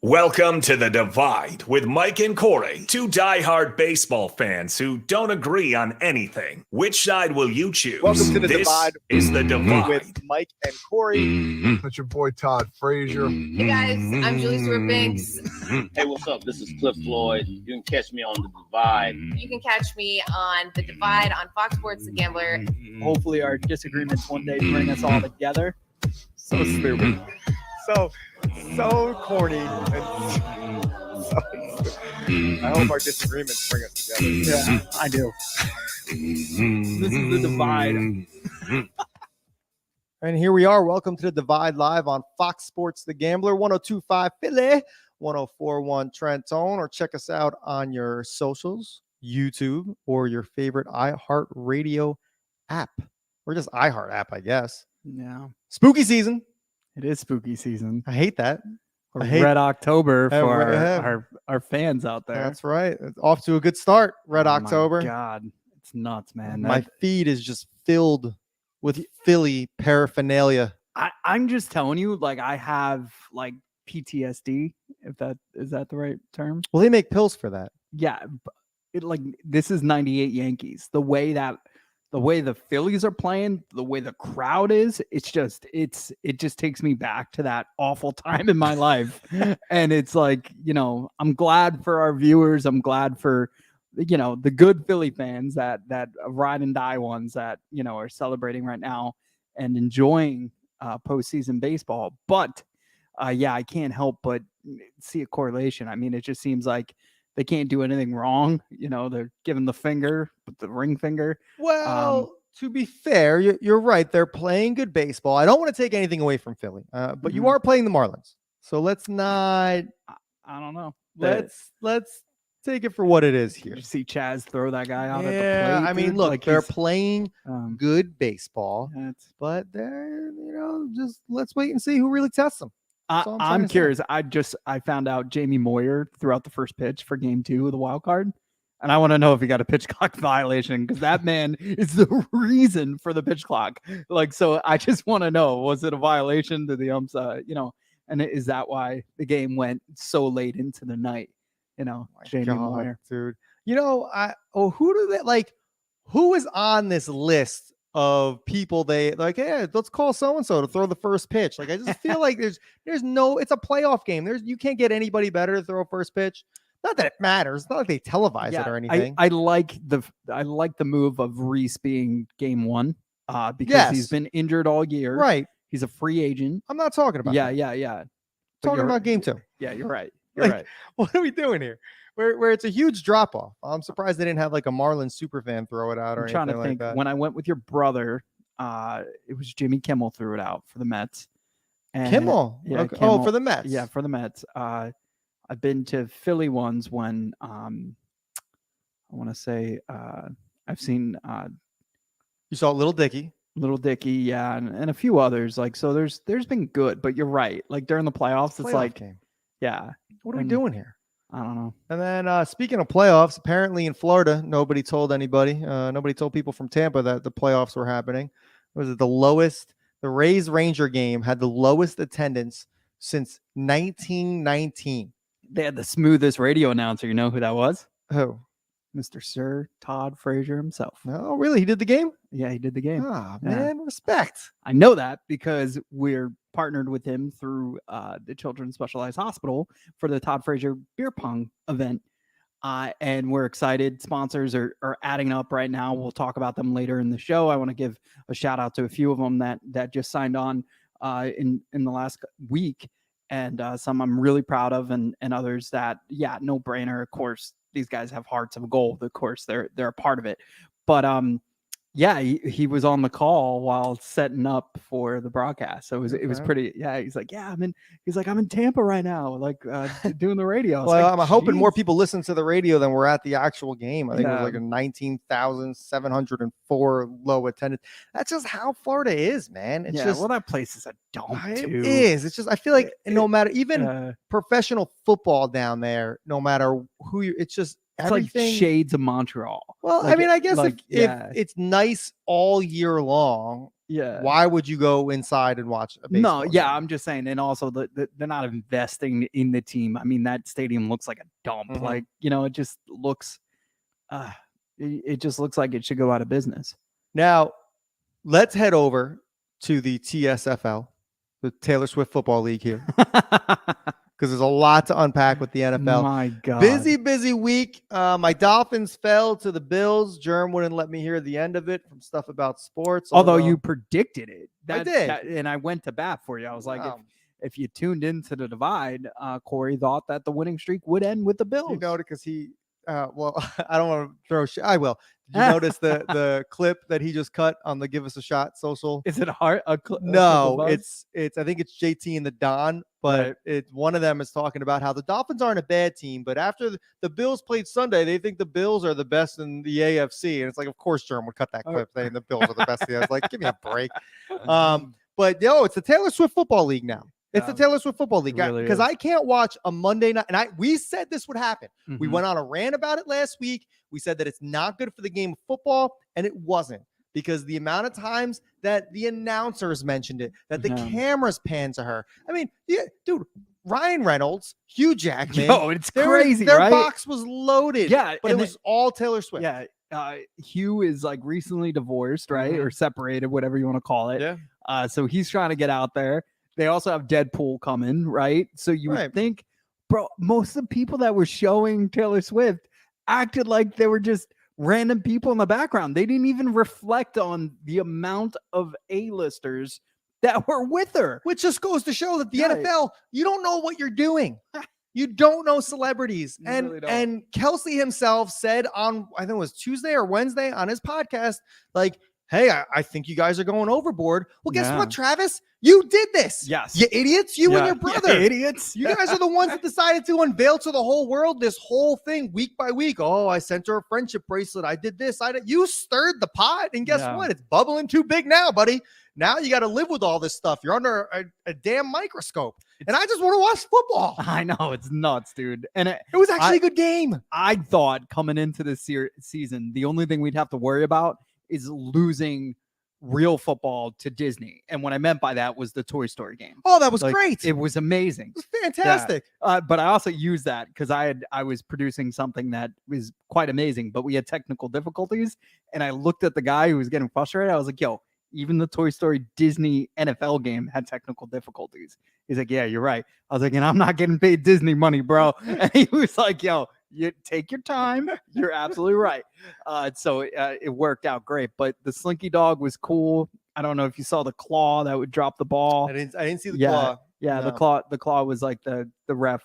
Welcome to The Divide with Mike and Corey, two diehard baseball fans who don't agree on anything. Which side will you choose? Welcome to The This Divide is The Divide with Mike and Corey. That's your boy Todd Frazier. Hey guys, I'm Julie Stewart Biggs. Hey, what's up? This is Cliff Floyd. You can catch me on The Divide. You can catch me on The Divide on Fox Sports The Gambler. Hopefully our disagreements one day bring us all together. So stupid. So corny. And so stupid. I hope our disagreements bring us together. Yeah, I do. This is The Divide. And here we are. Welcome to The Divide live on Fox Sports The Gambler, 102.5 Philly, 104.1 Trenton, or check us out on your socials, YouTube, or your favorite iHeartRadio app, or just iHeart app, I guess. Yeah, Spooky season. it is spooky season. I hate that. Or I hate- Red October for Yeah. our fans out there. That's right. It's off to a good start. Red Oh my October. God, it's nuts, man. My feed is just filled with Philly paraphernalia. I'm just telling you, like I have like PTSD. If that is that the right term? Well, they make pills for that. Yeah, like this is 98 Yankees. The way the Phillies are playing, the way the crowd is, it just takes me back to that awful time in my life. And it's like, I'm glad for our viewers. I'm glad for, the good Philly fans that ride and die ones that, are celebrating right now and enjoying postseason baseball. But I can't help but see a correlation. I mean, it just seems like they can't do anything wrong. They're giving the finger, but the ring finger. Well, to be fair, you're right. They're playing good baseball. I don't want to take anything away from Philly, but you are playing the Marlins. So let's not. I don't know. Let's take it for what it is Did here. you see Chaz throw that guy out at the Yeah, plate? I mean, dude? look, Like they're he's, playing good baseball, that's- but they're, just let's wait and see who really tests them. That's all I'm trying I'm to say. curious. I found out Jamie Moyer threw out the first pitch for game 2 of the wild card. And I want to know if he got a pitch clock violation because that man is the reason for the pitch clock. Like, so I just want to know, was it a violation to the umps? And is that why the game went so late into the night? Jamie God, Moyer. dude. Who is on this list of people they like, hey, let's call so-and-so to throw the first pitch? Like, I just feel like there's no, it's a playoff game. You can't get anybody better to throw a first pitch. Not that it matters. It's not like they televise it or anything. I like the move of Reese being game 1 because he's Yes. been injured all year. Right. He's a free agent. I'm not talking about that. Yeah. But Talking you're- about game 2. Yeah, you're right. You're Like, right. What are we doing here? Where it's a huge drop off. I'm surprised they didn't have like a Marlins super fan throw it out or I'm trying anything to think. like that. When I went with your brother, it was Jimmy Kimmel threw it out for the Mets. And Kimmel. Yeah, Okay. Kimmel. Oh, for the Mets. Yeah, for the Mets. I've been to Philly ones when I want to say I've seen You saw Little Dicky. Little Dicky, yeah, and a few others. Like, so there's been good, but you're right. Like during the playoffs, it's Playoff like, game. yeah, What are we and- doing here? I don't know. And then speaking of playoffs, apparently in Florida, nobody told anybody. Nobody told people from Tampa that the playoffs were happening. Was it the lowest? The Rays Ranger game had the lowest attendance since 1919. They had the smoothest radio announcer. You know who that was? Oh, Mr. Sir Todd Frazier himself. no, really? He did the game? Yeah, he did the game. Ah, Yeah. man, respect. I know that because we're partnered with him through the Children's Specialized Hospital for the Todd Frazier beer pong event. And we're excited. Sponsors are adding up right now. We'll talk about them later in the show. I want to give a shout out to a few of them that just signed on in the last week, and some I'm really proud of, and others that, no brainer. Of course, these guys have hearts of gold. Of course, they're a part of it. But he was on the call while setting up for the broadcast. So it was Okay. pretty. Yeah, he's like, I'm in Tampa right now, like doing the radio. I was Well, like, I'm hoping more "Jeez." people listen to the radio than were at the actual game. I think it was Yeah. like a 19,704 low attendance. That's just how Florida is, man. It's Yeah, just well, that place is a dump it too. is. It's just I feel like no matter even Uh, professional football down there, no matter who you, it's just It's like shades of Montreal. Well, I Like, mean, I guess like, if yeah. it's nice all year long, Yeah. why would you go inside and watch a baseball No, yeah, game? I'm just saying, and also they're not investing in the team. I mean, that stadium looks like a dump. Mhm. Like, it just looks, it just looks like it should go out of business. Now, let's head over to the TSFL, the Taylor Swift Football League here, because there's a lot to unpack with the NFL. My God, Busy week. My Dolphins fell to the Bills. Germ wouldn't let me hear the end of it from stuff about sports. Although you predicted it, I did. and I went to bat for you. I was like, Wow. if you tuned into the divide, Corey thought that the winning streak would end with the Bills. You know, because he, well, I don't want to throw shit. I will. Did you notice the clip that he just cut on the Give Us a Shot social? Is it hard? No, it's I think it's JT and the Don, but Right. one of them is talking about how the Dolphins aren't a bad team, but after the Bills played Sunday, they think the Bills are the best in the AFC, and it's like, of course, Jerm would cut that clip saying the Bills are the best. I was like, give me a break. But it's the Taylor Swift Football League now. It's the Taylor Swift Football League, really because is. I can't watch a Monday night, and we said this would happen. We Mhm. went on a rant about it last week. We said that it's not good for the game of football, and it wasn't, because the amount of times that the announcers mentioned it, that the Yeah. cameras pan to her. I mean, yeah, dude, Ryan Reynolds, Hugh Jackman, Yo, it's their crazy, their right? box was loaded. Yeah, but it and was all Taylor Swift. Yeah, Hugh is like recently divorced, right, Mhm. or separated, whatever you want to call it. Yeah. So he's trying to get out there. They also have Deadpool coming, right? So you Right. would think, bro, most of the people that were showing Taylor Swift acted like they were just random people in the background. They didn't even reflect on the amount of A-listers that were with her. Which just goes to show that the Right. NFL, you don't know what you're doing. You don't know celebrities. You And really don't. and Kelsey himself said on, I think it was Tuesday or Wednesday on his podcast, like, hey, I think you guys are going overboard. Well, guess Yeah. what, Travis? You did this. Yes. You idiots. You and Yeah. your brother. Yeah, idiots. You guys are the ones that decided to unveil to the whole world this whole thing week by week. Oh, I sent her a friendship bracelet. I did this. You stirred the pot. And guess Yeah. what? It's bubbling too big now, buddy. Now you got to live with all this stuff. You're under a damn microscope. And I just want to watch football. I know, it's nuts, dude. And It was actually a good game. I thought coming into this season, the only thing we'd have to worry about is losing real football to Disney. And what I meant by that was the Toy Story game. Oh, that was Like, great. It was amazing. It was fantastic. But I also used that because I was producing something that was quite amazing, but we had technical difficulties. And I looked at the guy who was getting frustrated. I was like, yo, even the Toy Story Disney NFL game had technical difficulties. He's like, yeah, you're right. I was like, and I'm not getting paid Disney money, bro. And he was like, yo, you take your time. You're absolutely right. So it worked out great. But the Slinky Dog was cool. I don't know if you saw the claw that would drop the ball. I didn't see the Yeah. claw. Yeah, No. the claw was like the ref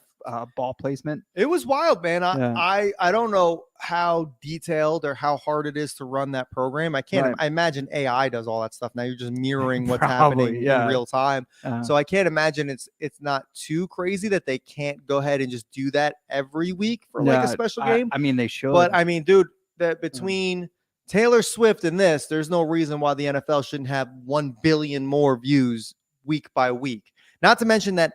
ball placement. It was wild, man. Yeah. I don't know how detailed or how hard it is to run that program. I can't. Right. I imagine AI does all that stuff now. You're just mirroring what's Probably, happening yeah. in real time. So So I can't imagine it's not too crazy that they can't go ahead and just do that every week for like a special game. I mean, they should. But I mean, dude, that between Taylor Swift and this, there's no reason why the NFL shouldn't have 1 billion more views week by week. Not to mention that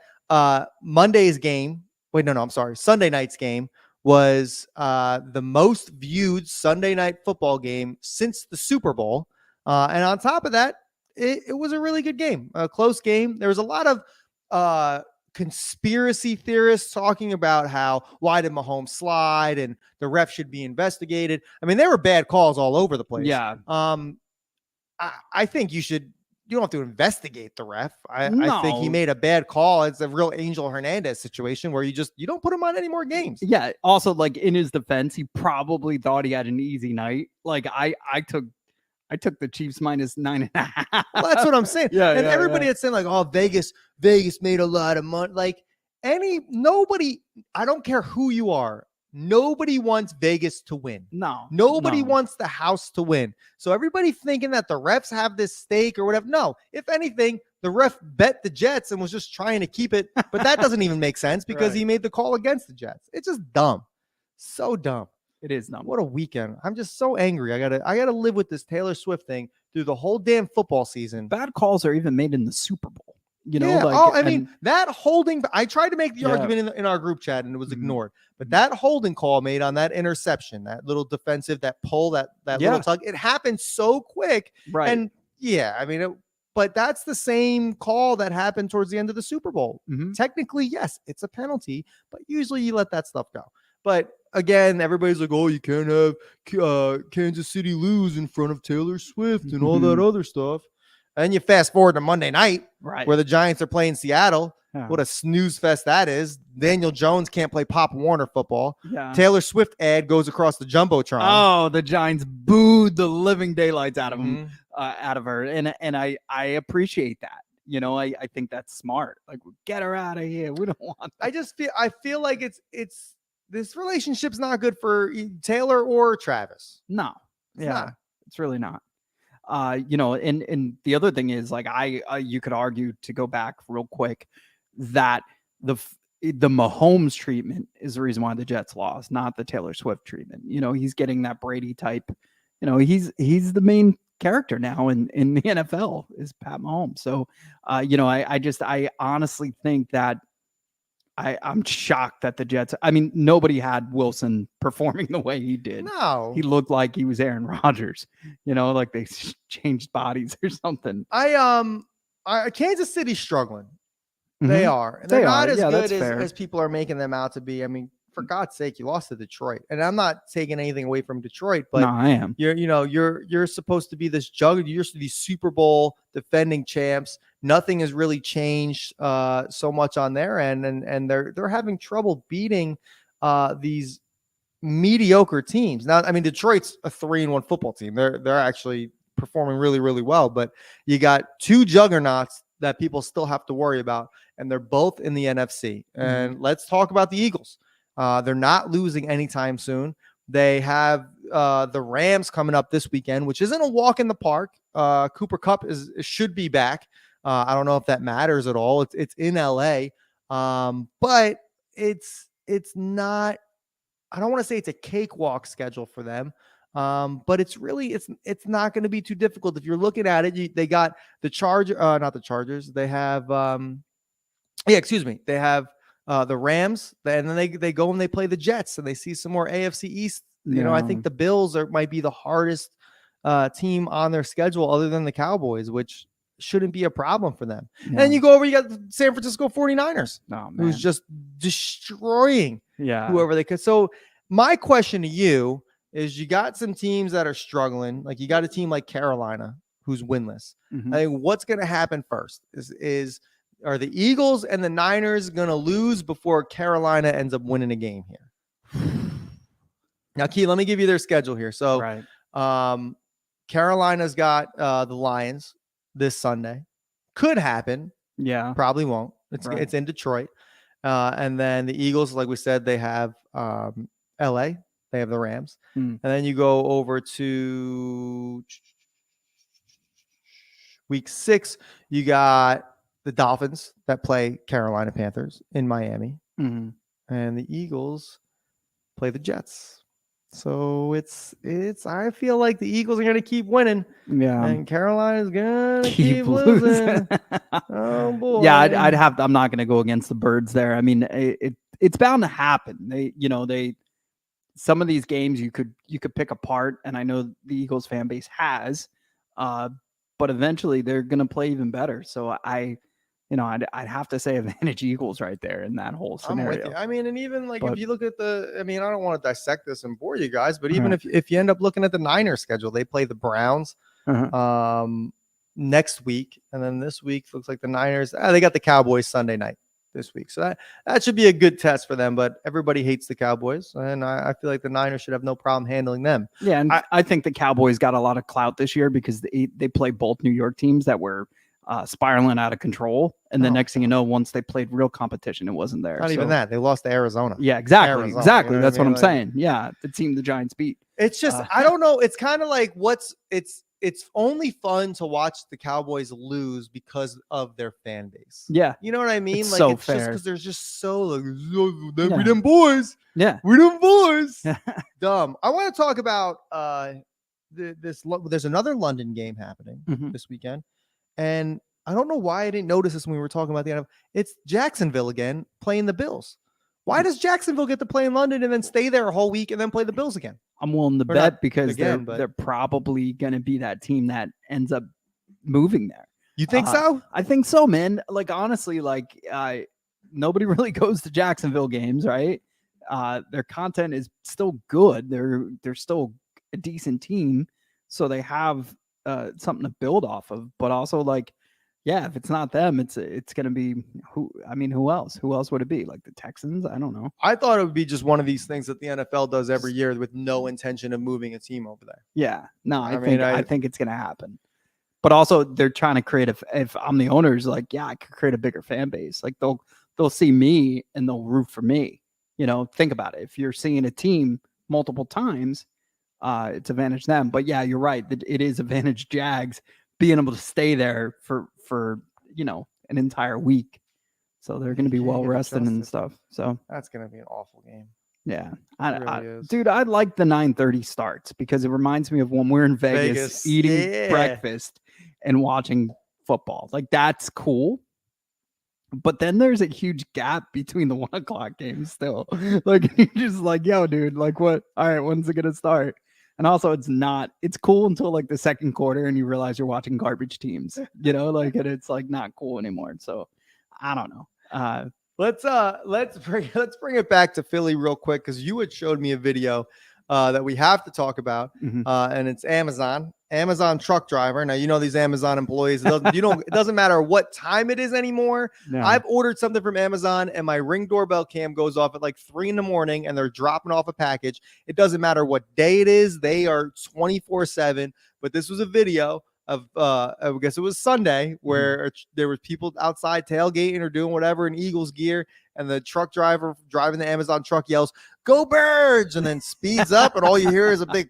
Monday's game. Wait, no, I'm sorry. Sunday night's game was the most viewed Sunday night football game since the Super Bowl. And on top of that, it was a really good game, a close game. There was a lot of conspiracy theorists talking about how why did Mahomes slide and the ref should be investigated. I mean, there were bad calls all over the place. yeah, I think you don't have to investigate the ref. I think he No. made a bad call. It's a real Angel Hernandez situation where you don't put him on any more games. yeah. Also, like in his defense, he probably thought he had an easy night. Like I took the Chiefs minus 9.5. Well, that's what I'm saying. Yeah, and yeah, everybody yeah. that's saying like, oh, Vegas made a lot of money. Like nobody, I don't care who you are. Nobody wants Vegas to win. Nobody no. wants the house to win. So everybody thinking that the refs have this stake or whatever. No, if anything, the ref bet the Jets and was just trying to keep it. But that doesn't even make sense because Right. he made the call against the Jets. It's just dumb. So dumb. It is number. What a weekend. I'm just so angry. I gotta live with this Taylor Swift thing through the whole damn football season. Bad calls are even made in the Super Bowl. You know, Yeah. like I mean, that holding. I tried to make the Yeah. argument in our group chat and it was Mhm. ignored. But that holding call made on that interception, that little defensive, that pull, that Yeah. little tug, it happened so quick. right. And yeah, I mean, but that's the same call that happened towards the end of the Super Bowl. Mhm. Technically, yes, it's a penalty, but usually you let that stuff go. But again, everybody's like, oh, you can't have Kansas City lose in front of Taylor Swift and all that Mhm. other stuff. And you fast forward to Monday night Right. where the Giants are playing Seattle. Yeah. What a snooze fest that is. Daniel Jones can't play Pop Warner football. Yeah. Taylor Swift ad goes across the Jumbotron. Oh, the Giants booed the living daylights out of him, Mhm. out of her, and I appreciate that. You know, I think that's smart. Like, get her out of here. We don't want. I feel like it's this relationship's not good for Taylor or Travis. No. It's Yeah, not. it's really not. You know, and the other thing is, like, you could argue, to go back real quick, that the Mahomes treatment is the reason why the Jets lost, not the Taylor Swift treatment. You know, he's getting that Brady type. You know, he's the main character now in the NFL is Pat Mahomes. So, you know, I honestly think that I'm shocked that the Jets. I mean, nobody had Wilson performing the way he did. No. He looked like he was Aaron Rodgers. You know, like they changed bodies or something. Kansas City's struggling. They Mhm. are. And they're They not are. as Yeah, good that's fair. as people are making them out to be. I mean, for God's sake, you lost to Detroit. And I'm not taking anything away from Detroit, but No, I am. you're supposed to be this juggernaut. You're supposed to be Super Bowl defending champs. Nothing has really changed so much on their end, and they're having trouble beating these mediocre teams. Now, I mean, Detroit's a 3-1 football team. They're actually performing really, really well, but you got two juggernauts that people still have to worry about, and they're both in the NFC. And let's talk about the Eagles. They're not losing anytime soon. They have the Rams coming up this weekend, which isn't a walk in the park. Cooper Kupp should be back. I don't know if that matters at all. It's in LA, but it's not. I don't want to say it's a cakewalk schedule for them, but it's not going to be too difficult if you're looking at it. They got the not the Chargers. They have They have the Rams, and then they go and they play the Jets, and they see some more AFC East. You know, I think the Bills might be the hardest team on their schedule, other than the Cowboys, which shouldn't be a problem for them. And then you go over, you got the San Francisco 49ers, who's just destroying whoever they could. So my question to you is, you got some teams that are struggling. Like, you got a team like Carolina who's winless. Mhm. I think what's going to happen first are the Eagles and the Niners going to lose before Carolina ends up winning a game here? Now, Key, let me give you their schedule here. So, Right. Carolina's got the Lions this Sunday. Could happen. Yeah. Probably won't. Right. It's in Detroit. And then the Eagles, like we said, they have LA. They have the Rams. And then you go over to week 6. You got the Dolphins that play Carolina Panthers in Miami. Mhm. And the Eagles play the Jets. So I feel like the Eagles are going to keep winning. Yeah. And Carolina's going to keep losing. Oh boy. Yeah, I'm not going to go against the Birds there. I mean, it's bound to happen. Some of these games you could pick apart, and I know the Eagles fan base has, but eventually they're going to play even better. So I'd have to say advantage Eagles right there in that whole scenario. I'm with you. I mean, and even like, But- if you look at I don't want to dissect this and bore you guys, but even if you end up looking at the Niners schedule, they play the Browns next week, and then this week looks like the Niners. They got the Cowboys Sunday night this week, so that should be a good test for them. But everybody hates the Cowboys, and I feel like the Niners should have no problem handling them. Yeah, and I think the Cowboys got a lot of clout this year because they play both New York teams that were spiraling out of control, and the next thing you know, once they played real competition, it wasn't there. Not even that, they lost to Arizona. Yeah, exactly. Arizona, you know That's what I what mean? I'm saying. Yeah, the team the Giants beat. It's just I don't know. It's kind of like it's only fun to watch the Cowboys lose because of their fan base. Yeah, You know what I mean? It's Like, so it's just fair. because there's just so like, we Yeah. them boys. yeah. We them boys. Dumb. I want to talk about there's another London game happening Mhm. this weekend, and I don't know why I didn't notice this when we were talking about the NFL. It's Jacksonville again playing the Bills. Why does Jacksonville get to play in London and then stay there a whole week and then play the Bills again? I'm willing to Or bet not because again, but- they're probably going to be that team that ends up moving there. You think so? I think so, man. Like honestly, like nobody really goes to Jacksonville games, right? Their content is still good. They're still a decent team, so they have something to build off of. But also, like, yeah, if it's not them, it's gonna be who? I mean, who else? Who else would it be? Like the Texans? I don't know. I thought it would be just one of these things that the NFL does every year with no intention of moving a team over there. Yeah, no, I I mean, think it's gonna happen. But also, they're trying to create if I'm the owners, like, yeah, I could create a bigger fan base. Like they'll see me and they'll root for me. You know, think about it. If you're seeing a team multiple times, it's advantage them. But yeah, you're right. It is advantage Jags being able to stay there for an entire week. So they're going to be Can't well get rested and adjusted. stuff. So That's going to be an awful game. yeah, It really is. dude, I like the 9:30 starts because it reminds me of when we're in Vegas, Vegas, eating yeah. breakfast and watching football. Like that's cool. But then there's a huge gap between the 1 o'clock games still. Like you're just like, yo, dude, like what? All right, when's it gonna start? And also it's cool until like the second quarter and you realize you're watching garbage teams, like and it's like not cool anymore. So I don't know. Let's bring it back to Philly real quick because you had showed me a video that we have to talk about, Mhm. and it's Amazon truck driver. Now you know these Amazon employees. It doesn't matter what time it is anymore. No. I've ordered something from Amazon and my Ring doorbell cam goes off at like 3 a.m. and they're dropping off a package. It doesn't matter what day it is. They are 24/7. But this was a video of I guess it was Sunday where there was people outside tailgating or doing whatever in Eagles gear, and the truck driver driving the Amazon truck yells, "Go Birds!" and then speeds up, and all you hear is a big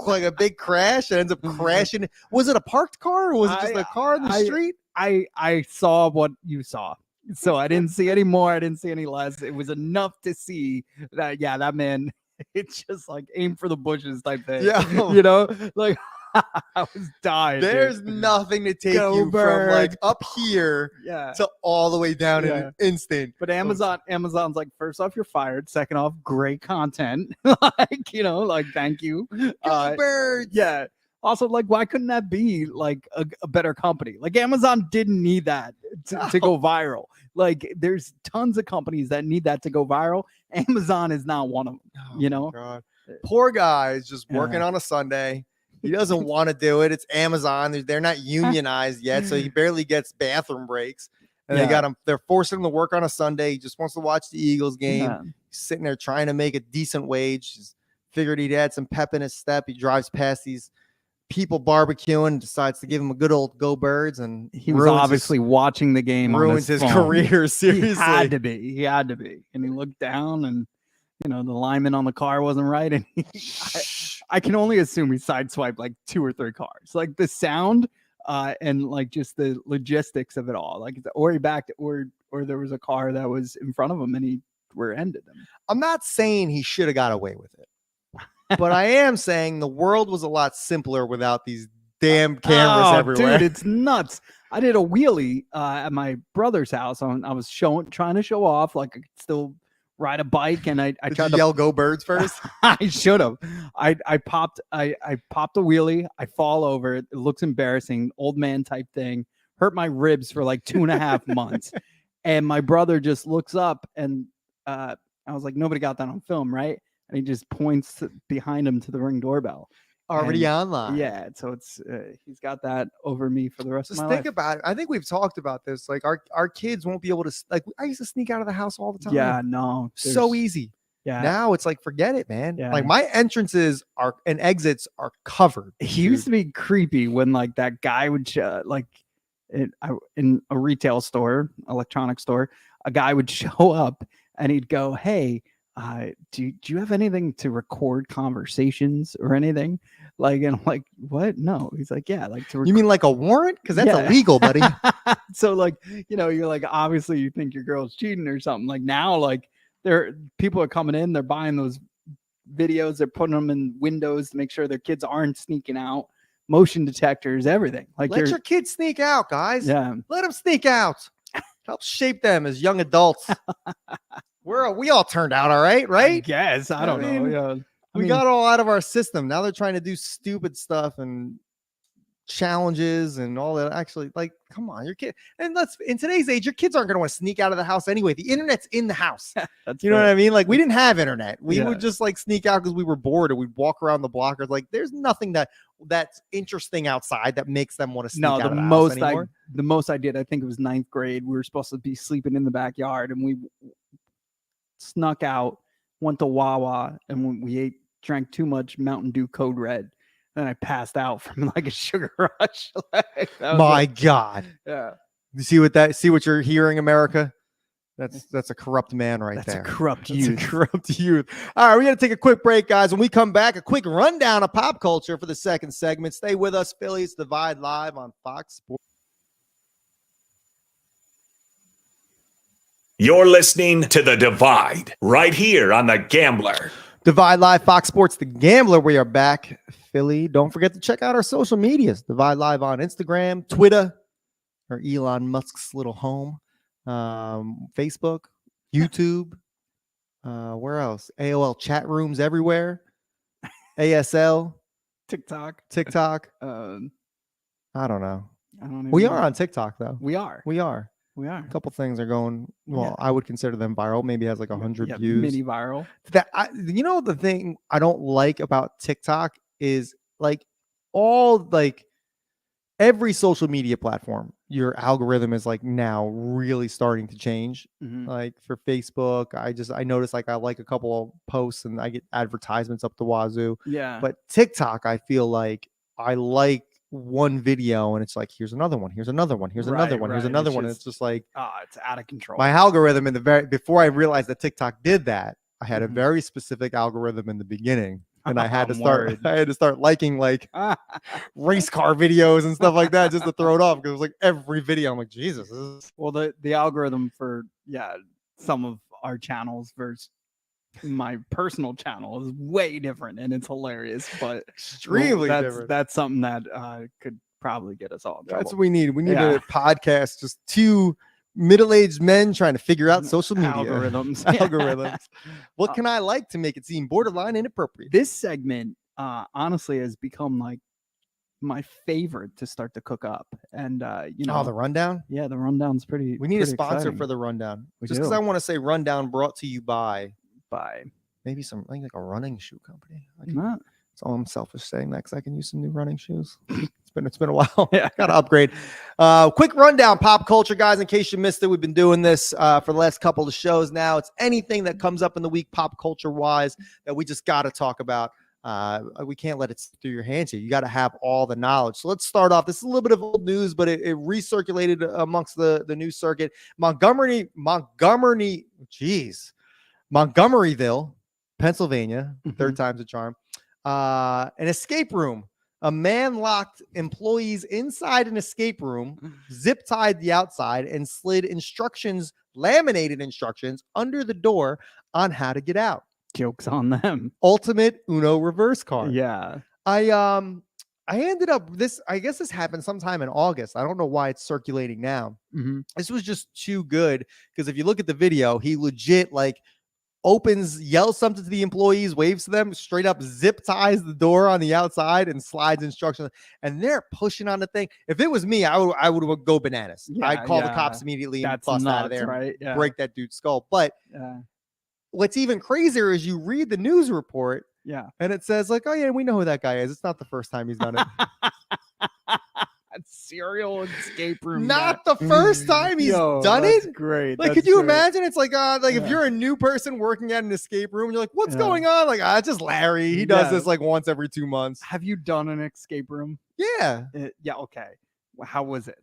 like a big crash and ends up crashing. Was it a parked car or was it just a car in the street? I saw what you saw. So I didn't see any more. I didn't see any less. It was enough to see that, yeah, that man, it's just like aim for the bushes type thing. Yeah. Like I was dying. There's dude. nothing to take Go you from Birds. like up here Yeah. to all the way down in Yeah. an instant. But Amazon's like, first off, you're fired. Second off, great content. Like, thank you. Go Birds! Yeah. Also, like, why couldn't that be like a better company? Like, Amazon didn't need that to go viral. Like, there's tons of companies that need that to go viral. Amazon is not one of them. Oh You my know? God. Poor guy is just working Yeah. on a Sunday. He doesn't want to do it. It's Amazon. They're not unionized yet, so he barely gets bathroom breaks. And Yeah. they're forcing him to work on a Sunday. He just wants to watch the Eagles game. Yeah. He's sitting there trying to make a decent wage. Just figured he'd add some pep in his step. He drives past these people barbecuing, decides to give him a good old Go Birds, and He was ruins obviously watching the game. on ruins his phone. career. He Seriously. had to be. He had to be. And he looked down and, the lineman on the car wasn't right. And I can only assume he sideswiped like 2 or 3 cars. Like the sound and like just the logistics of it all. Like, or he backed or there was a car that was in front of him and he rear-ended him. I'm not saying he should have got away with it, but I am saying the world was a lot simpler without these damn cameras everywhere. Dude, it's nuts. I did a wheelie at my brother's house. I was trying to show off, like I could still ride a bike, and I Did tried you to yell "Go Birds" first? I should have. I popped a wheelie. I fall over. It looks embarrassing. Old man type thing. Hurt my ribs for like 2.5 months. And my brother just looks up, and I was like, nobody got that on film, right? And he just points behind him to the Ring doorbell. Already And- online. Yeah, so it's he's got that over me for the rest Just of my think life. about it. I think we've talked about this. Like our kids won't be able to like. I used to sneak out of the house all the time. Yeah, no, so there's- easy. Yeah, Now it's like forget it, man. Yeah. Like my entrances are and exits are covered. he used to be creepy when like that guy would in a retail store, electronic store, a guy would show up and he'd go, "Hey, do you have anything to record conversations or anything?" Like, and I'm like, "What? No." He's like, "Yeah, like to." You mean like a warrant? Because that's Yeah. illegal, buddy. So like, you're like, obviously you think your girl's cheating or something. Like now, like people are coming in, they're buying those videos, they're putting them in windows to make sure their kids aren't sneaking out. motion detectors, everything. Like Let your kids sneak out, guys. yeah. Let them sneak out. Help shape them as young adults. We all turned out all right, I right? guess I I don't know. mean, Yeah. We got all out of our system. Now they're trying to do stupid stuff and challenges and all that. Actually, like, come on, your kid. And in today's age, your kids aren't going to want to sneak out of the house anyway. The internet's in the house. That's You know what fair. I mean? Like, we didn't have internet. We Yeah. would just like sneak out because we were bored, or we'd walk around the block. Or like, there's nothing that's interesting outside that makes them want to sneak No, out the of the house most anymore. the most I did, I think it was 9th grade. We were supposed to be sleeping in the backyard, and we snuck out, went to Wawa, and when we drank too much Mountain Dew Code Red. And I passed out from like a sugar rush. Like, that was My it. God. Yeah, You see what you're hearing, America? That's a corrupt man right that's there. a corrupt That's youth. a corrupt youth. All right, we're going to take a quick break, guys. When we come back, a quick rundown of pop culture for the second segment. Stay with us, Phillies Divide live on Fox Sports. You're listening to The Divide right here on The Gambler. Divide Live, Fox Sports, The Gambler. We are back, Philly. Don't forget to check out our social medias. Divide Live on Instagram, Twitter, or Elon Musk's little home, Facebook, YouTube. Where else? AOL chat rooms everywhere. ASL, TikTok. TikTok. I I don't know. don't even We know. are on TikTok though. We are. We are. We are. A couple things are going. Well, Yeah. I would consider them viral. Maybe it has like 100 Yeah, views. mini viral. The thing I don't like about TikTok is like every social media platform, your algorithm is like now really starting to change. Mhm. Like for Facebook, I noticed like I like a couple of posts and I get advertisements up the wazoo. Yeah. But TikTok, I feel like I like one video and it's like here's another one, here's another one, here's another Right, one, here's right. another It's one. And it's just like it's out of control. my algorithm before I realized that TikTok did that, I had a Mhm. very specific algorithm in the beginning. And I had to Word. start liking like race car videos and stuff like that just to throw it off because it was like every video. I'm like, Jesus, this is Well, the algorithm for some of our channels versus my personal channel is way different, and it's hilarious. But extremely that's different. that's something that could probably get us all in trouble. That's what we need. We need Yeah. a podcast, just two middle-aged men trying to figure out social media algorithms. algorithms. What can I like to make it seem borderline inappropriate? This segment honestly has become like my favorite to start to cook up, and The rundown. the rundown's pretty. We need a pretty sponsor exciting. for the rundown. We Just because do. I want to say rundown brought to you by by maybe like a running shoe company. not. So I'm selfish saying that because I can use some new running shoes. It's been a while. Yeah. Gotta upgrade. Quick rundown, pop culture, guys. In case you missed it, we've been doing this for the last couple of shows now. It's anything that comes up in the week, pop culture wise, that we just got to talk about. We can't let it slip through your hands here. You got to have all the knowledge. So let's start off. This is a little bit of old news, but it recirculated amongst the news circuit. Montgomeryville, Pennsylvania. Third time's a charm. An escape room. A man locked employees inside an escape room, zip tied the outside, and slid laminated instructions under the door on how to get out. Jokes on them. Ultimate Uno reverse card. Yeah. I ended up I guess this happened sometime in August. I don't know why it's circulating now. Mhm. This was just too good because if you look at the video, he legit like yells something to the employees, waves to them, straight up zip ties the door on the outside and slides instructions, and they're pushing on the thing. If it was me, I would go bananas. I'd call the cops immediately and That's bust nuts, out of there, and right? Yeah. break that dude's skull. But Yeah. what's even crazier is you read the news report Yeah. and it says like, oh yeah, we know who that guy is. It's not the first time he's done it. Serial escape room. Not guy. the first time he's Yo, done that's it. Great. Like, That's could you great. imagine? It's like if Yeah. you're a new person working at an escape room, you're like, what's Yeah. going on? Like, it's just Larry. He does Yeah. this like once every 2 months. Have you done an escape room? Yeah. Yeah. Okay. How was it?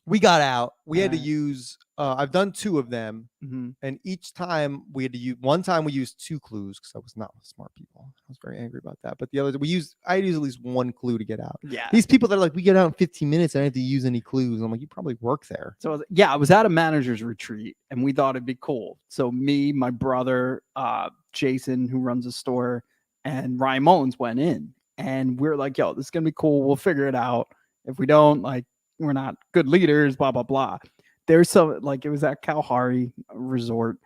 We got out. We had to Uh-huh. use, I've done 2 of them. Mhm. And each time we had to use, one time we used 2 clues because I was not with smart people. I was very angry about that. But the other, I had to use at least 1 clue to get out. Yeah. These people that are like, we get out in 15 minutes. I don't have to use any clues. I'm like, you probably work there. So I was at a manager's retreat, and we thought it'd be cool. So me, my brother, Jason, who runs the store, and Ryan Mullins went in, and we're like, yo, this is gonna be cool. We'll figure it out. If we don't, like, we're not good leaders, blah blah blah. There's some, like, it was at Kalahari Resort.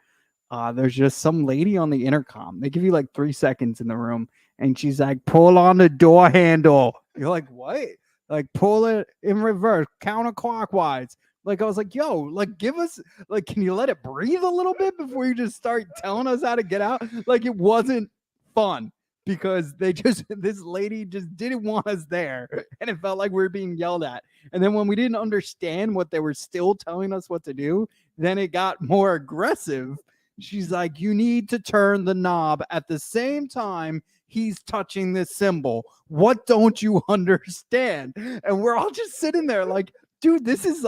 There's just some lady on the intercom. They give you like 3 seconds in the room, and she's like, pull on the door handle. You're like, what? Like, pull it in reverse, counterclockwise. Like, I was like, yo, like, give us, like, can you let it breathe a little bit before you just start telling us how to get out? Like, it wasn't fun because this lady just didn't want us there. And it felt like we were being yelled at. And then when we didn't understand what they were still telling us what to do, then it got more aggressive. She's like, you need to turn the knob at the same time he's touching this symbol. What don't you understand? And we're all just sitting there like, dude, this is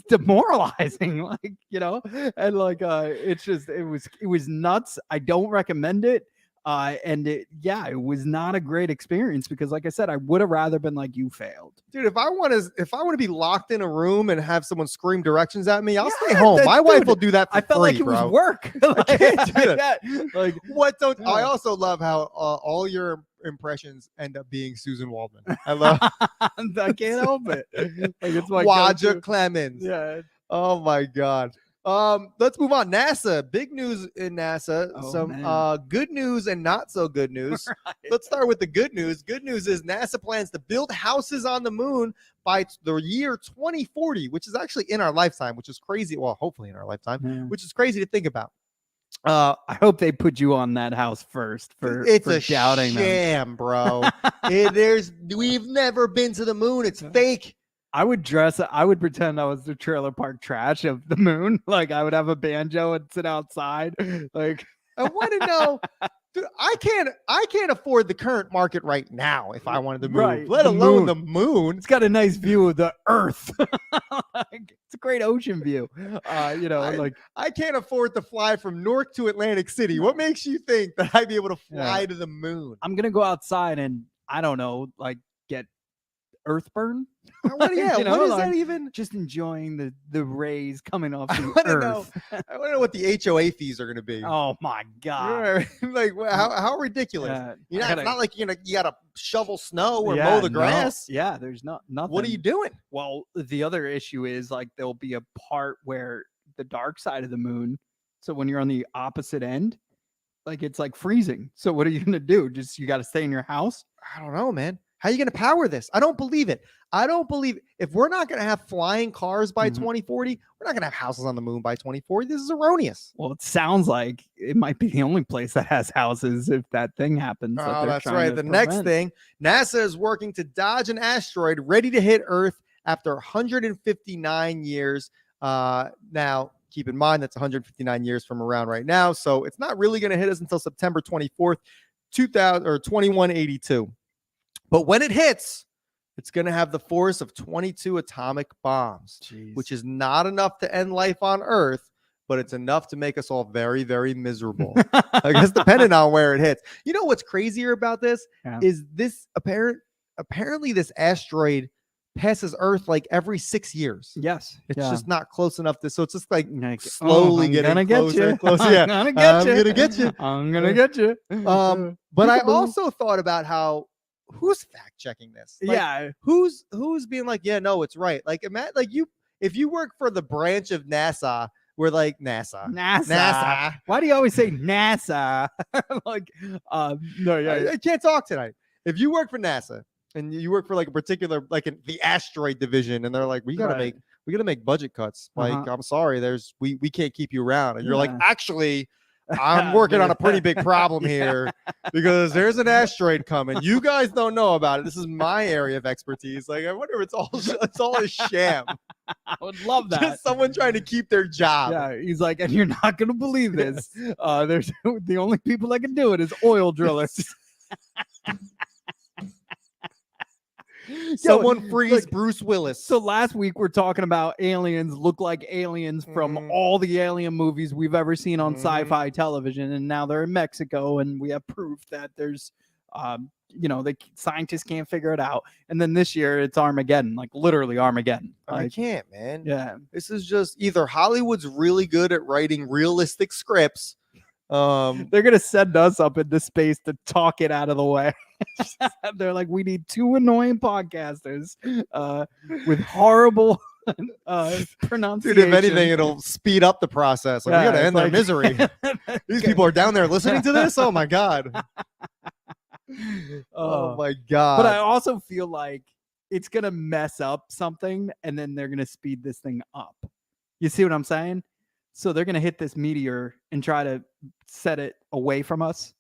demoralizing. Like, you know, and like, it was nuts. I don't recommend it. And it was not a great experience because, like I said, I would have rather been like, you failed. Dude, if I want to be locked in a room and have someone scream directions at me, I'll stay Yeah, home. My wife dude, will do that for I felt free, like it bro. was work. I can't do that. that. Like, What don't I Yeah. also love how all your impressions end up being Susan Waldman. I love I can't help it. Like, it's my Waja go-to. Clemens. Yeah. Oh my God. Let's move on. NASA, big news in NASA. Oh, Some man. good news and not so good news. Right. Let's start with the good news. Good news is NASA plans to build houses on the moon by the year 2040, which is actually in our lifetime, which is crazy. Well, hopefully in our lifetime, Yeah. which is crazy to think about. I hope they put you on that house first for It's for a doubting them. sham, bro. We've never been to the moon. It's fake. I would pretend I was the trailer park trash of the moon. Like, I would have a banjo and sit outside. Like, I want to know, dude, I can't afford the current market right now if I wanted to move, Right, let the alone moon. the moon. it's got a nice view of the earth. Like, it's a great ocean view. You know, like, I can't afford to fly from Newark to Atlantic City. What makes you think that I'd be able to fly Yeah. to the moon? I'm gonna go outside and, I don't know, like, get earthburn. Yeah, You know, what is like, that even? just enjoying the rays coming off I the want to know. earth. I want to know what the HOA fees are going to be. Oh my god. Like how ridiculous. Yeah, You know, I it's gotta- not like you got to shovel snow or yeah, mow the no. grass. Yeah, there's nothing. What are you doing? Well, the other issue is, like, there'll be a part where the dark side of the moon. So when you're on the opposite end, like, it's like freezing. So what are you gonna do? Just, you got to stay in your house? I don't know, man. How are you going to power this? I don't believe it. I don't believe if we're not going to have flying cars by Mhm. 2040, we're not going to have houses on the moon by 2040. This is erroneous. Well, it sounds like it might be the only place that has houses if that thing happens. that Oh, they're that's trying right. to The next prevent. thing, NASA is working to dodge an asteroid ready to hit Earth after 159 years. Now, keep in mind that's 159 years from around right now, so it's not really going to hit us until September 24th, 2182. But when it hits, it's going to have the force of 22 atomic bombs, which is not enough to end life on Earth, but it's enough to make us all very, very miserable. I guess depending on where it hits. You know what's crazier about this Yeah. is this apparently this asteroid passes Earth like every 6 years. Yes. It's yeah. just not close enough to, so it's just like Like, slowly I'm getting gonna get closer you. and closer. I'm Yeah, gonna get I'm you. gonna get you. I'm gonna get you. But I Peekaboo. also thought about how who's fact checking this? Like, yeah. who's being like, yeah, no, it's right. Like, imagine, like, if you work for the branch of NASA, we're like NASA. NASA. Why do you always say NASA? Like, no, yeah. I can't talk tonight. If you work for NASA and you work for like a particular, like in the asteroid division, and they're like, we gotta Right. make budget cuts. Like, Uh-huh. I'm sorry, we can't keep you around. And you're like, Yeah. actually, I'm working on a pretty big problem here because there's an asteroid coming. You guys don't know about it. This is my area of expertise. Like, I wonder if it's all a sham. I would love that. Just someone trying to keep their job. Yeah, he's like, and you're not gonna believe this. There's the only people that can do it is oil drillers. Someone freeze like, Bruce Willis. So last week we're talking about aliens look like aliens from Mhm. all the alien movies we've ever seen on Mhm. sci-fi television, and now they're in Mexico, and we have proof that there's, scientists can't figure it out. And then this year it's Armageddon, like literally Armageddon. I Like, can't, man. yeah, This is just either Hollywood's really good at writing realistic scripts, They're gonna send us up into space to talk it out of the way. They're like, we need two annoying podcasters with horrible pronunciation. Dude, if anything, it'll speed up the process. Like, we gotta it's end their like- misery. These people are down there listening to this. Oh my god. Oh my god. But I also feel like it's gonna mess up something, and then they're gonna speed this thing up. You see what I'm saying? So they're gonna hit this meteor and try to set it away from us.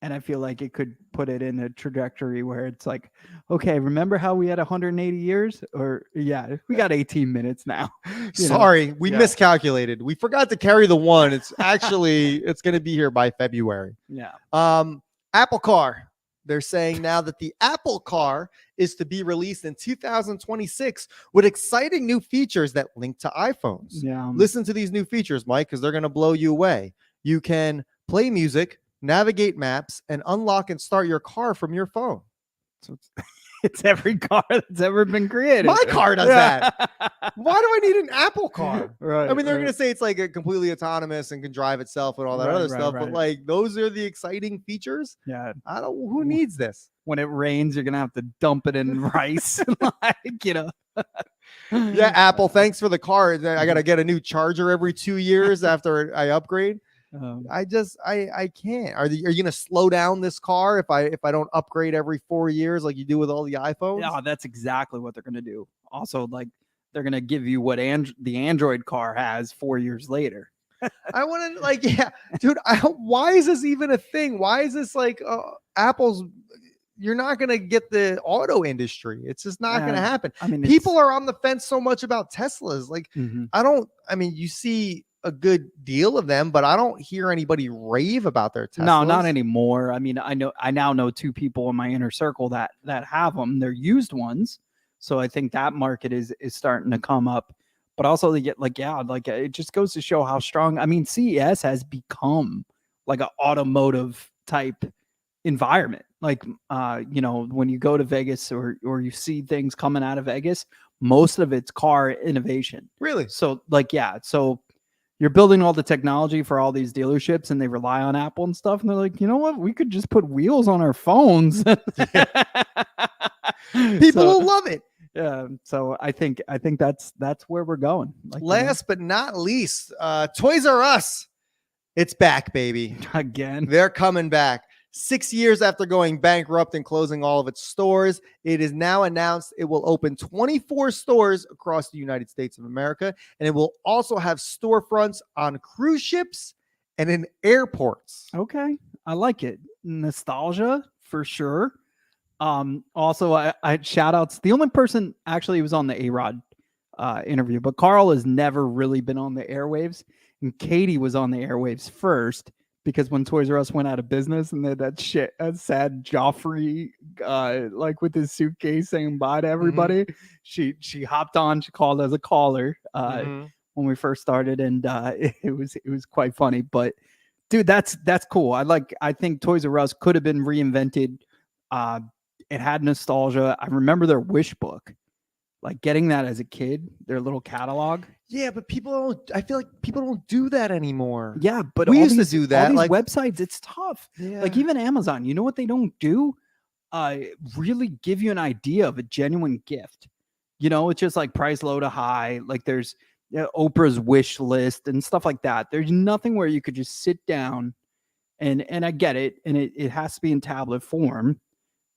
And I feel like it could put it in a trajectory where it's like, okay, remember how we had 180 years? Or yeah, we got 18 minutes now. You know? Sorry, we Yeah. miscalculated. We forgot to carry the one. It's actually it's gonna be here by February. Yeah. Apple Car. They're saying now that the Apple Car is to be released in 2026 with exciting new features that link to iPhones. Yeah. Listen to these new features, Mike, because they're going to blow you away. You can play music, navigate maps, and unlock and start your car from your phone. So it's every car that's ever been created. My car does that. Why do I need an Apple Car? Right. I mean, they're right. going to say it's like a completely autonomous and can drive itself and all that Right, other right, stuff, right. but like those are the exciting features. Yeah. I don't. Who needs this? When it rains, you're gonna have to dump it in rice. Like, you know. Yeah, Apple. Thanks for the car. I got to get a new charger every 2 years after I upgrade. I can't. Are you going to slow down this car if I don't upgrade every 4 years like you do with all the iPhones? Yeah, that's exactly what they're gonna do. Also, like they're gonna give you what the Android car has 4 years later. I want to like, yeah, dude. Why is this even a thing? Why is this like Apple's? You're not going to get the auto industry. It's just not going to Yeah, happen. I mean, People are on the fence so much about Teslas. Like, Mhm. I mean, you see a good deal of them, but I don't hear anybody rave about their Teslas. No, not anymore. I mean, I now know two people in my inner circle that have them. They're used ones, so I think that market is starting to come up. But also, they get like, yeah, like it just goes to show how strong. I mean, CES has become like an automotive type environment. Like, you know, when you go to Vegas or you see things coming out of Vegas, most of it's car innovation. Really? So, like, yeah, so you're building all the technology for all these dealerships, and they rely on Apple and stuff. And they're like, you know what? We could just put wheels on our phones. People will love it. Yeah. So I think that's where we're going. Like, you know, Last but not least, Toys R Us. It's back, baby. again. They're coming back. 6 years after going bankrupt and closing all of its stores, it is now announced it will open 24 stores across the United States of America, and it will also have storefronts on cruise ships and in airports. Okay. I like it. Nostalgia for sure. Also, I shout outs. The only person actually who was on the A-Rod interview, but Carl has never really been on the airwaves, and Katie was on the airwaves first. Because when Toys R Us went out of business and they had that sad Joffrey, like with his suitcase saying bye to everybody, she hopped on. She called as a caller when we first started, and it was quite funny. But dude, that's cool. I think Toys R Us could have been reinvented. It had nostalgia. I remember their wish book, like getting that as a kid, their little catalog. Yeah, but I feel like people don't do that anymore. Yeah, but We all used to these- do all that, these like- websites, it's tough. Yeah. Like even Amazon, you know what they don't do? Really give you an idea of a genuine gift. You know, it's just like price low to high. Like there's Oprah's wish list and stuff like that. There's nothing where you could just sit down and I get it, and it has to be in tablet form,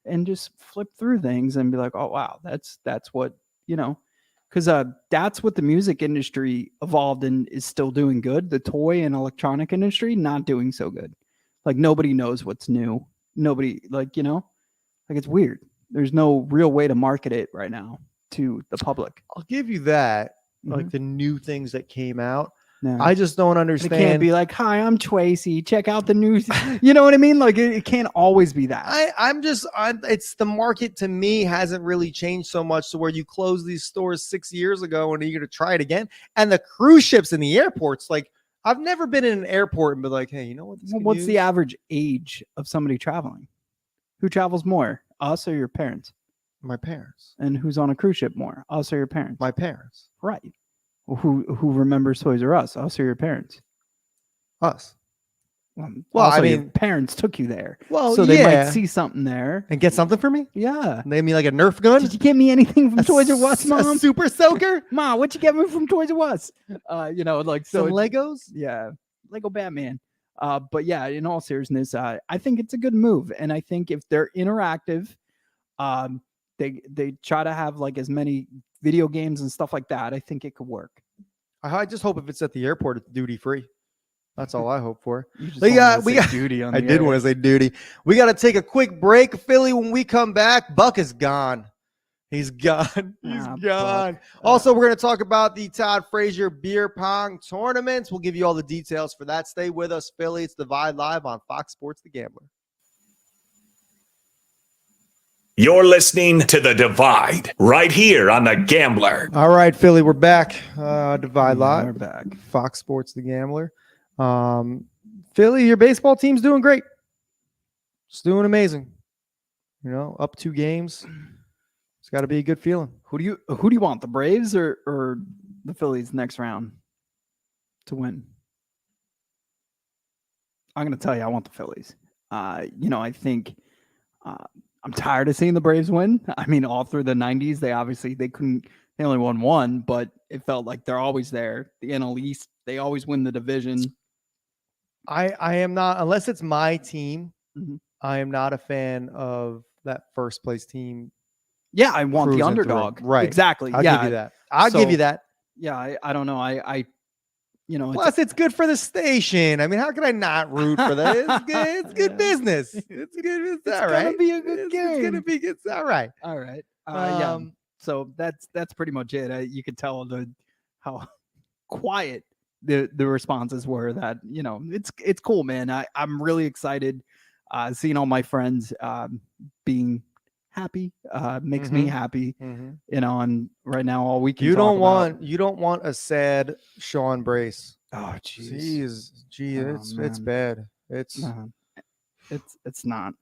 and just flip through things and be like, oh wow, that's what, you know. Because that's what the music industry evolved and is still doing good. The toy and electronic industry not doing so good. Like nobody knows what's new. Nobody, like, you know, like it's weird. There's no real way to market it right now to the public. I'll give you that. Like Mhm. the new things that came out. No. I just don't It understand. can't be like, hi, I'm Tracy. Check out the news. You know what I mean? Like it can't always be that. It's the market to me hasn't really changed so much to where you close these stores 6 years ago and you're going to try it again. And the cruise ships and the airports, like I've never been in an airport and be like, hey, you know what? Well, what's the average age of somebody traveling? Who travels more, us or your parents? My parents. And who's on a cruise ship more, us or your parents? My parents. Right. Who remembers Toys R Us, us or your parents? Us. Well, Also, I your mean, parents took you there, well, so they yeah. might see something there. And get something for me. Yeah. They me like a Nerf gun. Did you get me anything from A Toys R Us, a Mom? super soaker. Mom, what you get me from Toys R Us? Like so. Some Legos. Yeah, Lego Batman. But yeah, in all seriousness, I think it's a good move, and I think if they're interactive, they try to have like as many video games and stuff like that. I think it could work. I just hope if it's at the airport, it's duty free. That's all I hope for. You just We wanted to got- say duty on I the did air. want to say duty. We got to take a quick break, Philly. When we come back, Buck is gone. He's gone. He's Ah, gone. Buck. Also, we're going to talk about the Todd Frazier beer pong tournaments. We'll give you all the details for that. Stay with us, Philly. It's Divide Live on Fox Sports The Gambler. You're listening to The Divide right here on The Gambler. All right, Philly, we're back. Divide Live. We're back. Fox Sports The Gambler. Philly, your baseball team's doing great. It's doing amazing. You know, up 2 games. It's got to be a good feeling. Who do you want, the Braves or the Phillies next round to win? I'm gonna tell you, I want the Phillies. I think I'm tired of seeing the Braves win. I mean, all through the 90s, they only won 1, but it felt like they're always there. The NL East, they always win the division. I am not, unless it's my team, Mhm. I am not a fan of that first place team. Yeah, I want the Cruising through. underdog. Right. Exactly. I'll yeah. give you that. I'll give you So- that. Yeah, I don't know. I it's, Plus, it's good for the station. I mean, how can I not root for that? It's good. It's good Yeah. business. It's good. It's all gonna right. be a good It's gonna game. be. It's all right. all right. Yeah. Um, So that's pretty much it. You could tell how quiet the responses were. That it's cool, man. I'm really excited. Seeing all my friends being happy makes me Mhm. happy. mhm. And right now all we can You talk don't about- want. You don't want a sad Sean Brace. Oh jeez. Gee, Oh, it's man. bad. It's No, it's not.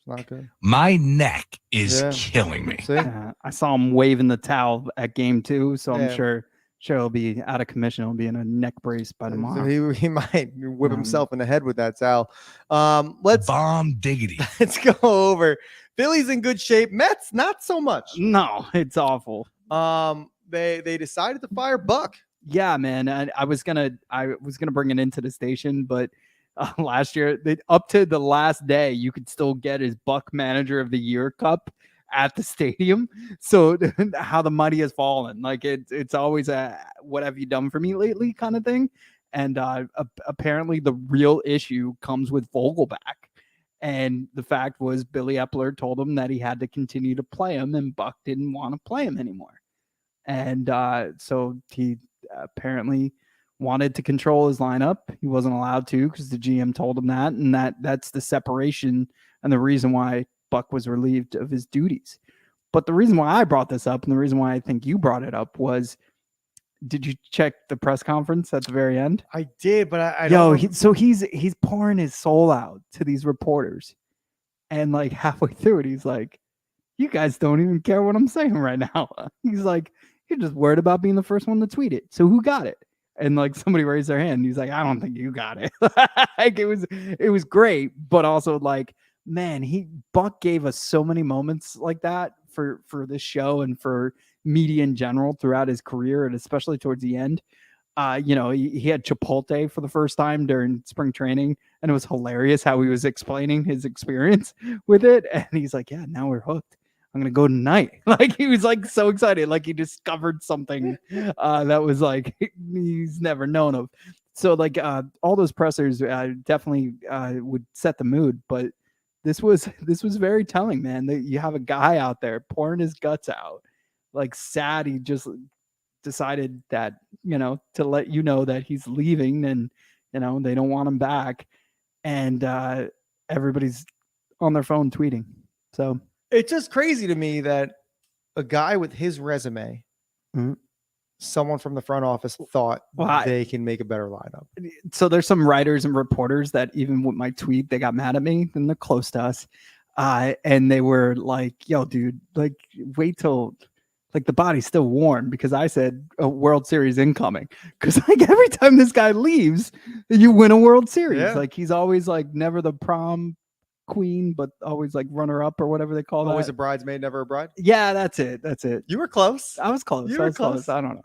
not good. My neck is Yeah. killing me. See? I saw him waving the towel at game 2, so Yeah. I'm sure he'll be out of commission. He'll be in a neck brace by So tomorrow. he might whip Um, himself in the head with that towel. Let's Bomb diggity. let's go over. Philly's in good shape. Mets not so much. No, it's awful. They decided to fire Buck. Yeah, man. I was gonna bring it into the station, but last year, up to the last day, you could still get his Buck Manager of the Year cup at the stadium. So how the mighty has fallen. Like it's always a what have you done for me lately kind of thing. And apparently the real issue comes with Vogelback. And the fact was Billy Epler told him that he had to continue to play him, and Buck didn't want to play him anymore. And so he apparently wanted to control his lineup. He wasn't allowed to because the GM told him that, and that's the separation and the reason why Buck was relieved of his duties. But the reason why I brought this up, and the reason why I think you brought it up, was, did you check the press conference at the very end? I did, but I Yo, don't. he's pouring his soul out to these reporters, and like halfway through it, he's like, "You guys don't even care what I'm saying right now." He's like, "You're just worried about being the first one to tweet it. So who got it?" And like somebody raised their hand. He's like, "I don't think you got it." Like it was great, but also like, man, Buck gave us so many moments like that for this show and for media in general throughout his career, and especially towards the end. He had Chipotle for the first time during spring training, and it was hilarious how he was explaining his experience with it. And he's like, "Yeah, now we're hooked. I'm gonna go tonight." Like he was like so excited, like he discovered something that was like he's never known of. So like all those pressers definitely would set the mood, but this was very telling, man. That you have a guy out there pouring his guts out, like sad. He just decided that to let you know that he's leaving, and they don't want him back, and everybody's on their phone tweeting. So It's just crazy to me that a guy with his resume, Mhm. someone from the front office thought Well, they can make a better lineup. so there's some writers and reporters that even with my tweet, they got mad at me, and they're close to us. And they were like, "Yo, dude, like wait till like the body's still warm," because I said a World Series incoming. Because like every time this guy leaves, You win a World Series. Yeah. Like he's always like never the prom queen, but always like runner up or whatever they call Always that. a bridesmaid, never a bride. Yeah, that's it. That's it. You were close. I was close. You I were was close. close. I don't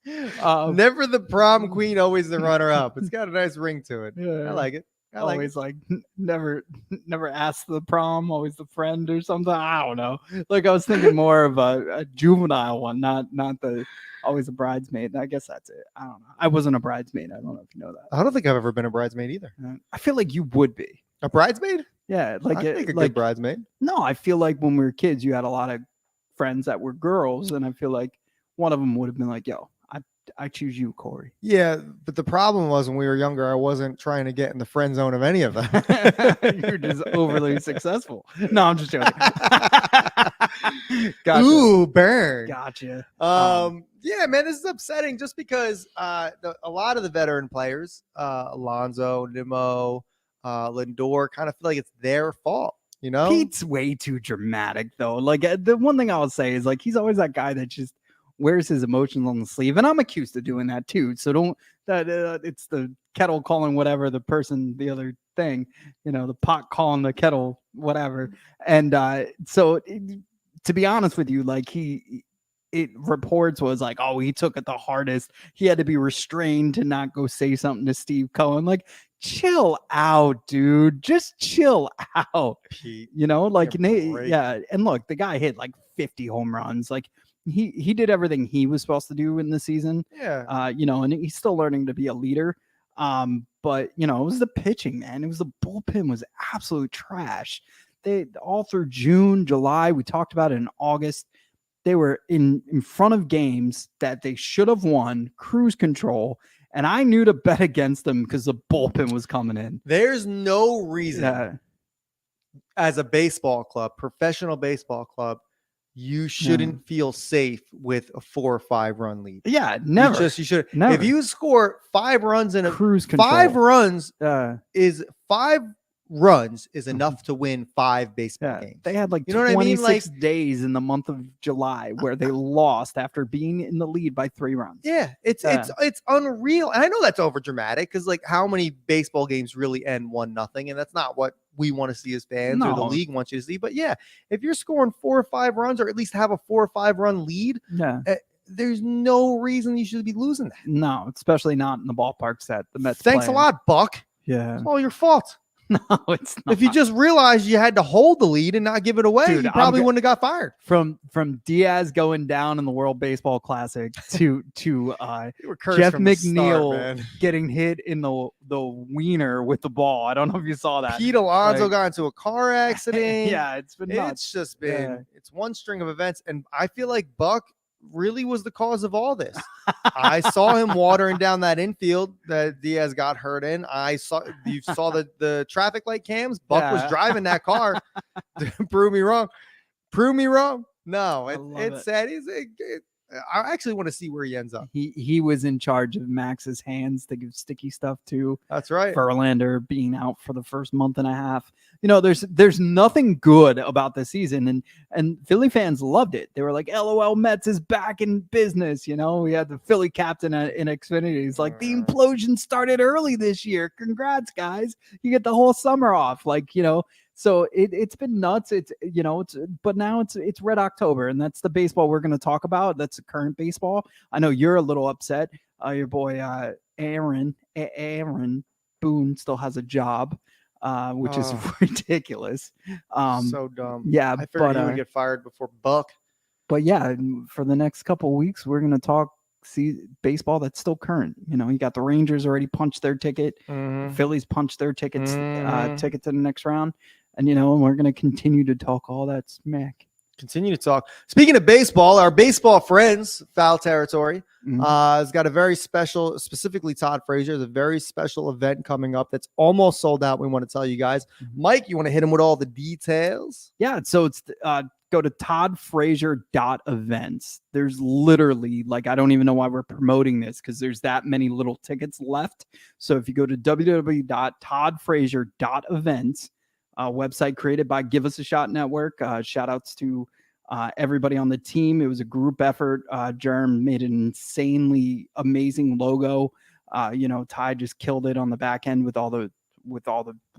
know. Never the prom queen, always the runner up. It's got a nice ring to it. Yeah. I like it. I like Always it. like never asked the prom, always the friend or something. I don't know. Like I was thinking more of a juvenile one, not the always a bridesmaid. I guess that's it. I don't know. I wasn't a bridesmaid. I don't know if you know that. I don't think I've ever been a bridesmaid either. I feel like you would be. A bridesmaid? Yeah, like I think a like good bridesmaid. no, I feel like when we were kids, you had a lot of friends that were girls, and I feel like one of them would have been like, "Yo, I choose you, Corey." Yeah, but the problem was when we were younger, I wasn't trying to get in the friend zone of any of them. You're just overly successful. No, I'm just joking. Gotcha. Ooh, burn. Gotcha. Yeah, man, this is upsetting just because a lot of the veteran players, Alonso, Nimmo, Lindor, kind of feel like it's their fault. You know, Pete's way too dramatic, though. Like the one thing I'll say is like he's always that guy that just wears his emotions on the sleeve, and I'm accused of doing that too. So don't that it's the kettle calling whatever the person the other thing, you know, the pot calling the kettle whatever. And to be honest with you, like it reports was like, oh, he took it the hardest. He had to be restrained to not go say something to Steve Cohen. Like, chill out, dude. Just chill out. Pete. You know, like Give him a break. yeah. And look, the guy hit like 50 home runs. Like he did everything he was supposed to do in the season. Yeah. You know, and he's still learning to be a leader. But you know, it was the pitching, man. It was the bullpen was absolute trash. They all through June, July, we talked about it in August. They were in front of games that they should have won, cruise control, and I knew to bet against them because the bullpen was coming in. There's no reason Yeah, as a baseball club, professional baseball club, you shouldn't feel safe with a 4 or 5 run lead. yeah, never. You should. Never. If you score 5 runs in a cruise control. 5 runs Uh, 5 runs is enough to win 5 baseball yeah, games. they had like You know what I mean? 26 days in the month of July where they lost after being in the lead by 3 runs. Yeah, it's unreal. And I know that's over dramatic because like how many baseball games really end 1-0, and that's not what we want to see as fans or the No. league wants you to see. But yeah, if you're scoring 4 or 5 runs or at least have a 4 or 5 run lead, Yeah. there's no reason you should be losing that. No, especially not in the ballparks that the Mets Thanks play a in. lot, Buck. Yeah. It's all your fault. No, it's not. If you just realized you had to hold the lead and not give it away, Dude, you I'm probably go- wouldn't have got fired. from Diaz going down in the World Baseball Classic to You were cursed Jeff from the start, McNeil man. getting hit in the wiener with the ball. I don't know if you saw that. Pete Alonso Like- got into a car accident. Yeah, it's been nuts. It's just been Yeah. it's one string of events, and I feel like Buck really was the cause of all this. I saw him watering down that infield that Diaz got hurt in. You saw the traffic light cams. Buck was Yeah. driving that car. Prove me wrong. Prove me wrong. No, I love it's it. sad. I actually want to see where he ends up. He was in charge of Max's hands to give sticky stuff to That's right. Verlander being out for the first month and a half. You know, there's nothing good about the season, and Philly fans loved it. They were like, "LOL, Mets is back in business." You know, we had the Philly captain in Xfinity. He's like, "The implosion started early this year. Congrats, guys! You get the whole summer off." Like, you know. So it's been nuts. But now it's Red October, and that's the baseball we're going to talk about. That's the current baseball. I know you're a little upset. Your boy Aaron Boone still has a job, which is Oh. ridiculous. So dumb. Yeah, I figured he but would get fired before Buck. yeah, for the next couple of weeks, we're going to talk baseball that's still current. You know, you got the Rangers already punched their ticket. Mhm. Phillies punched their ticket Mhm. to the next round. And, you know, we're going to continue to talk all that smack. Continue to talk. Speaking of baseball, our baseball friends, Foul Territory, Mhm. has got a very special, specifically Todd Frazier, a very special event coming up that's almost sold out. We want to tell you guys. Mhm. Mike, you want to hit him with all the details? Yeah, so it's go to toddfrazier.events. There's literally, like, I don't even know why we're promoting this because there's that many little tickets left. So if you go to www.toddfrazier.events, website created by Give Us a Shot Network, shout outs to everybody on the team. It was a group effort. Jerm made an insanely amazing logo. Ty just killed it on the back end with all the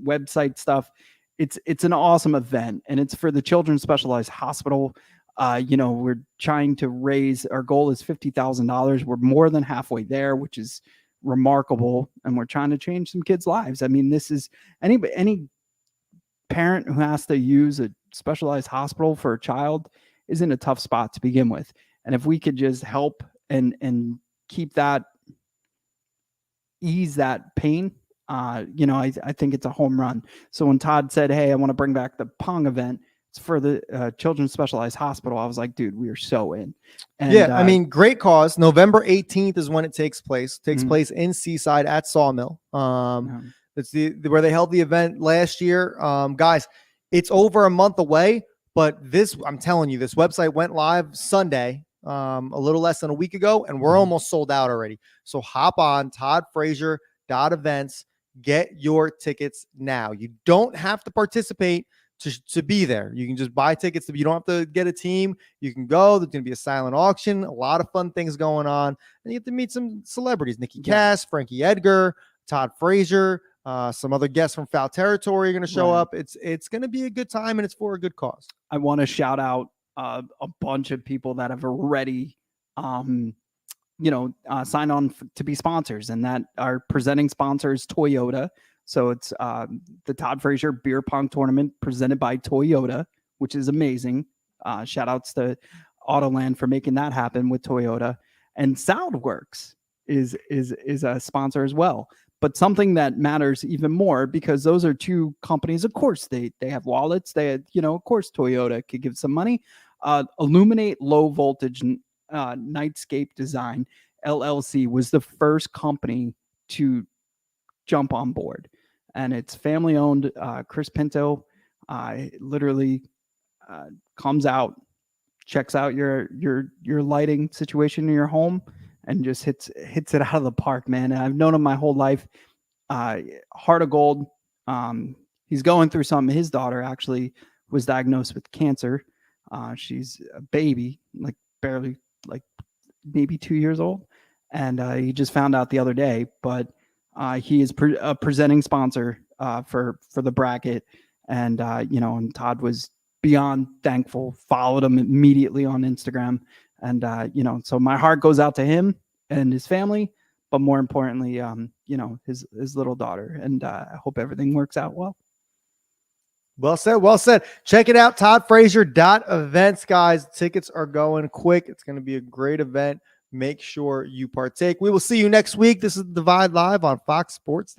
website stuff. It's an awesome event, and it's for the Children's Specialized Hospital. We're trying to raise, our goal is $50,000. We're more than halfway there, which is remarkable. And we're trying to change some kids' lives. I mean, this is any parent who has to use a specialized hospital for a child is in a tough spot to begin with. And if we could just help and keep that, ease that pain, I think it's a home run. So when Todd said, hey, I want to bring back the Pong event, it's for the Children's Specialized Hospital, I was like, dude, we are so in. And, I mean, great cause. November 18th is when it takes place. Takes place in Seaside at Sawmill. It's where they held the event last year. Guys, it's over a month away, but I'm telling you, this website went live Sunday, a little less than a week ago, and we're almost sold out already. So hop on toddfrazier.events, get your tickets now. You don't have to participate to be there. You can just buy tickets. You don't have to get a team. You can go. There's going to be a silent auction, a lot of fun things going on, and you get to meet some celebrities: Nikki Cass, Frankie Edgar, Todd Frazier, some other guests from Foul Territory are going to show up. It's going to be a good time, and it's for a good cause. I want to shout out a bunch of people that have already signed on to be sponsors, and that our presenting sponsors, Toyota. So it's the Todd Frazier Beer Pong Tournament presented by Toyota, which is amazing. Shout outs to Autoland for making that happen with Toyota. And Soundworks is a sponsor as well. But something that matters even more, because those are two companies, of course, they have wallets. Of course, Toyota could give some money. Illuminate Low Voltage Nightscape Design LLC was the first company to jump on board. And it's family owned. Chris Pinto literally comes out, checks out your lighting situation in your home, and just hits it out of the park, man. And I've known him my whole life. Heart of gold. He's going through something. His daughter actually was diagnosed with cancer. She's a baby, like barely, like maybe 2 years old, and he just found out the other day. But he is a presenting sponsor for the bracket, and and Todd was beyond thankful. Followed him immediately on Instagram, and so my heart goes out to him and his family, but more importantly, his little daughter, and I hope everything works out well. Well said. Well said. Check it out. toddfrazier.events, guys. Tickets are going quick. It's going to be a great event. Make sure you partake. We will see you next week. This is Divide Live on Fox Sports.